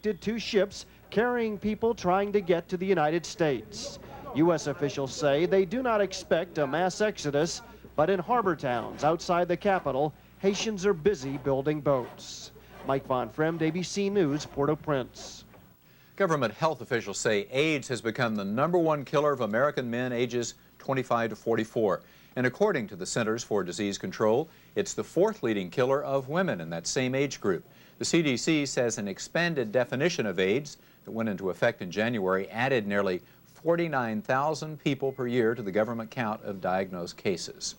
Two ships carrying people trying to get to the United States. U.S. officials say they do not expect a mass exodus, but in harbor towns outside the capital, Haitians are busy building boats. Mike Von Fremd, ABC News, Port-au-Prince. Government health officials say AIDS has become the #1 killer of American men ages 25 to 44. And according to the Centers for Disease Control, it's the 4th leading killer of women in that same age group. The CDC says an expanded definition of AIDS that went into effect in January added nearly 49,000 people per year to the government count of diagnosed cases.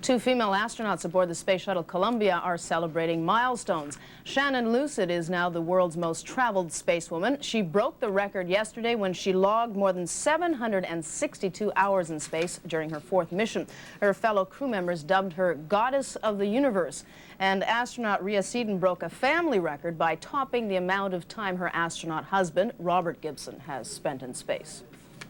2 female astronauts aboard the space shuttle Columbia are celebrating milestones. Shannon Lucid is now the world's most traveled spacewoman. She broke the record yesterday when she logged more than 762 hours in space during her 4th mission. Her fellow crew members dubbed her Goddess of the Universe. And astronaut Rhea Seaton broke a family record by topping the amount of time her astronaut husband, Robert Gibson, has spent in space.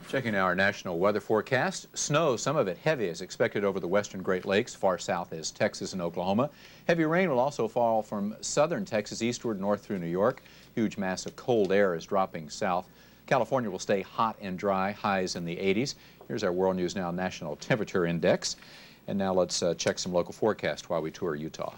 Checking our national weather forecast. Snow, some of it heavy, is expected over the western Great Lakes, far south as Texas and Oklahoma. Heavy rain will also fall from southern Texas eastward north through New York. Huge mass of cold air is dropping south. California will stay hot and dry, highs in the 80s. Here's our World News Now National Temperature Index. And now let's check some local forecast while we tour Utah.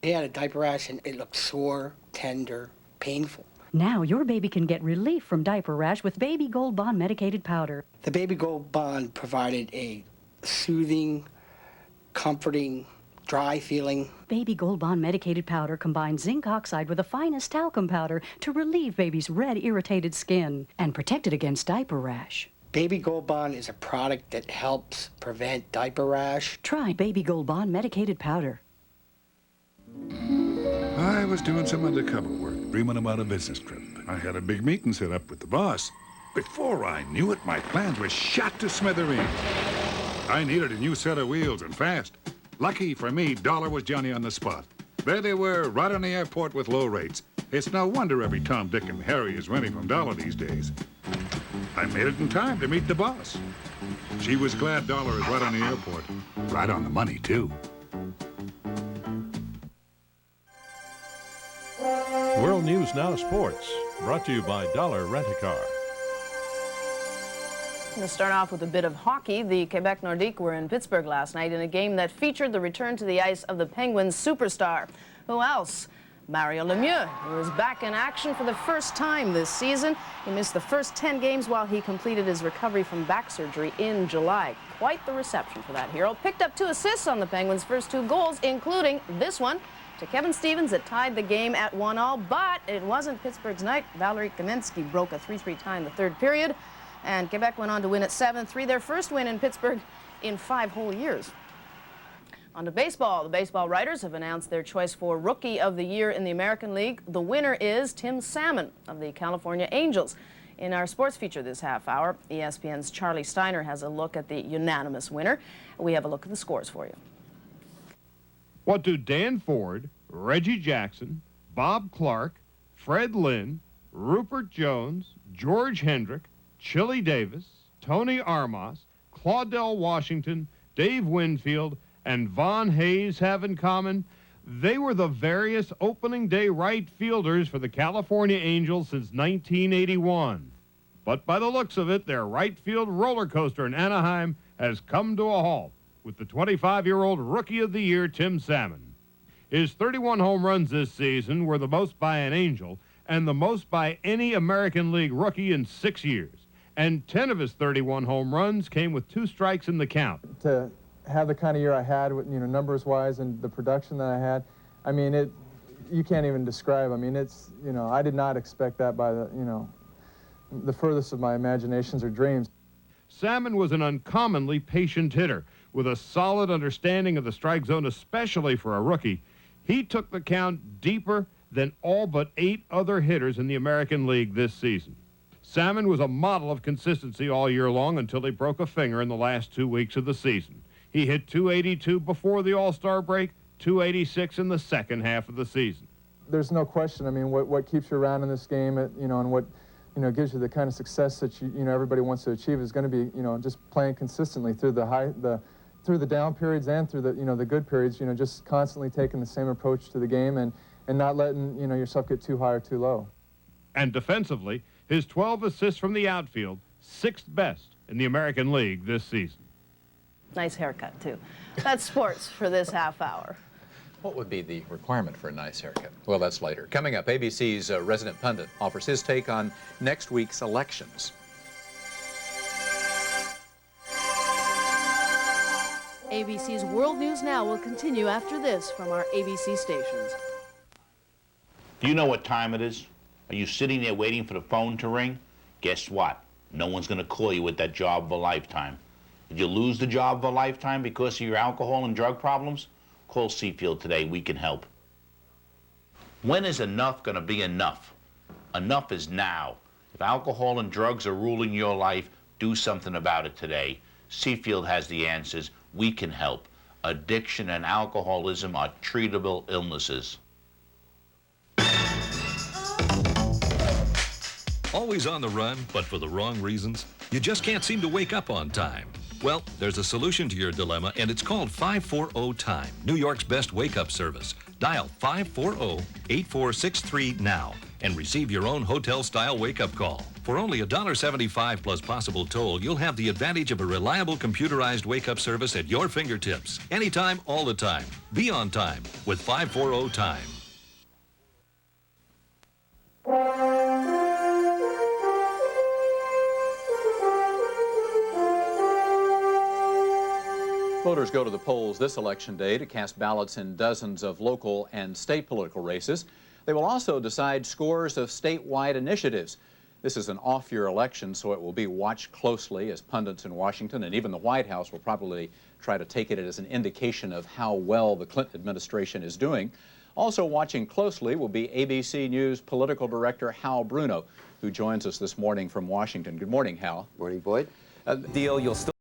He had a diaper rash and it looked sore, tender, painful. Now your baby can get relief from diaper rash with Baby Gold Bond medicated powder. The Baby Gold Bond provided a soothing, comforting, dry feeling. Baby Gold Bond medicated powder combines zinc oxide with the finest talcum powder to relieve baby's red, irritated skin and protect it against diaper rash. Baby Gold Bond is a product that helps prevent diaper rash. Try Baby Gold Bond medicated powder. I was doing some undercover work, dreaming about a business trip. I had a big meeting set up with the boss. Before I knew it, my plans were shot to smithereens. I needed a new set of wheels, and fast. Lucky for me, Dollar was Johnny on the spot. There they were, right on the airport with low rates. It's no wonder every Tom, Dick, and Harry is renting from Dollar these days. I made it in time to meet the boss. She was glad Dollar is right on the airport. Right on the money, too. World News Now Sports, brought to you by Dollar Rent-A-Car. We'll start off with a bit of hockey. The Quebec Nordiques were in Pittsburgh last night in a game that featured the return to the ice of the Penguins superstar. Who else? Mario Lemieux, who is back in action for the first time this season. He missed the first 10 games while he completed his recovery from back surgery in July. Quite the reception for that hero. Picked up 2 assists on the Penguins' first 2 goals, including this one to Kevin Stevens that tied the game at 1-1, but it wasn't Pittsburgh's night. Valeri Kamensky broke a 3-3 tie in the 3rd period, and Quebec went on to win at 7-3, their first win in Pittsburgh in 5 whole years. On to baseball. The baseball writers have announced their choice for Rookie of the Year in the American League. The winner is Tim Salmon of the California Angels. In our sports feature this half hour, ESPN's Charlie Steiner has a look at the unanimous winner. We have a look at the scores for you. What do Dan Ford, Reggie Jackson, Bob Clark, Fred Lynn, Rupert Jones, George Hendrick, Chili Davis, Tony Armas, Claudel Washington, Dave Winfield, and Von Hayes have in common? They were the various opening day right fielders for the California Angels since 1981. But by the looks of it, their right field roller coaster in Anaheim has come to a halt with the 25-year-old Rookie of the Year, Tim Salmon. His 31 home runs this season were the most by an Angel and the most by any American League rookie in 6 years. And 10 of his 31 home runs came with 2 strikes in the count. To have the kind of year I had, numbers-wise, and the production that I had, I mean, you can't even describe. I mean, I did not expect that by the furthest of my imaginations or dreams. Salmon was an uncommonly patient hitter with a solid understanding of the strike zone, especially for a rookie. He took the count deeper than all but 8 other hitters in the American League this season. Salmon was a model of consistency all year long until he broke a finger in the last 2 weeks of the season. He hit .282 before the All-Star break, .286 in the second half of the season. There's no question. I mean, what keeps you around in this game, and what gives you the kind of success that everybody wants to achieve is going to be just playing consistently through through the down periods and through the good periods. Just constantly taking the same approach to the game and not letting yourself get too high or too low. And defensively, his 12 assists from the outfield, 6th best in the American League this season. Nice haircut, too. That's sports for this half hour. What would be the requirement for a nice haircut? Well, that's later. Coming up, ABC's resident pundit offers his take on next week's elections. ABC's World News Now will continue after this from our ABC stations. Do you know what time it is? Are you sitting there waiting for the phone to ring? Guess what? No one's going to call you with that job of a lifetime. Did you lose the job of a lifetime because of your alcohol and drug problems? Call Seafield today. We can help. When is enough going to be enough? Enough is now. If alcohol and drugs are ruling your life, do something about it today. Seafield has the answers. We can help. Addiction and alcoholism are treatable illnesses. Always on the run, but for the wrong reasons? You just can't seem to wake up on time. Well, there's a solution to your dilemma, and it's called 540-TIME, New York's best wake-up service. Dial 540-8463 now and receive your own hotel-style wake-up call. For only $1.75 plus possible toll, you'll have the advantage of a reliable computerized wake-up service at your fingertips. Anytime, all the time. Be on time with 540-TIME. Voters go to the polls this election day to cast ballots in dozens of local and state political races. They will also decide scores of statewide initiatives. This is an off-year election, so it will be watched closely as pundits in Washington and even the White House will probably try to take it as an indication of how well the Clinton administration is doing. Also watching closely will be ABC News political director Hal Bruno, who joins us this morning from Washington. Good morning, Hal. Morning, Boyd. Deal, you'll still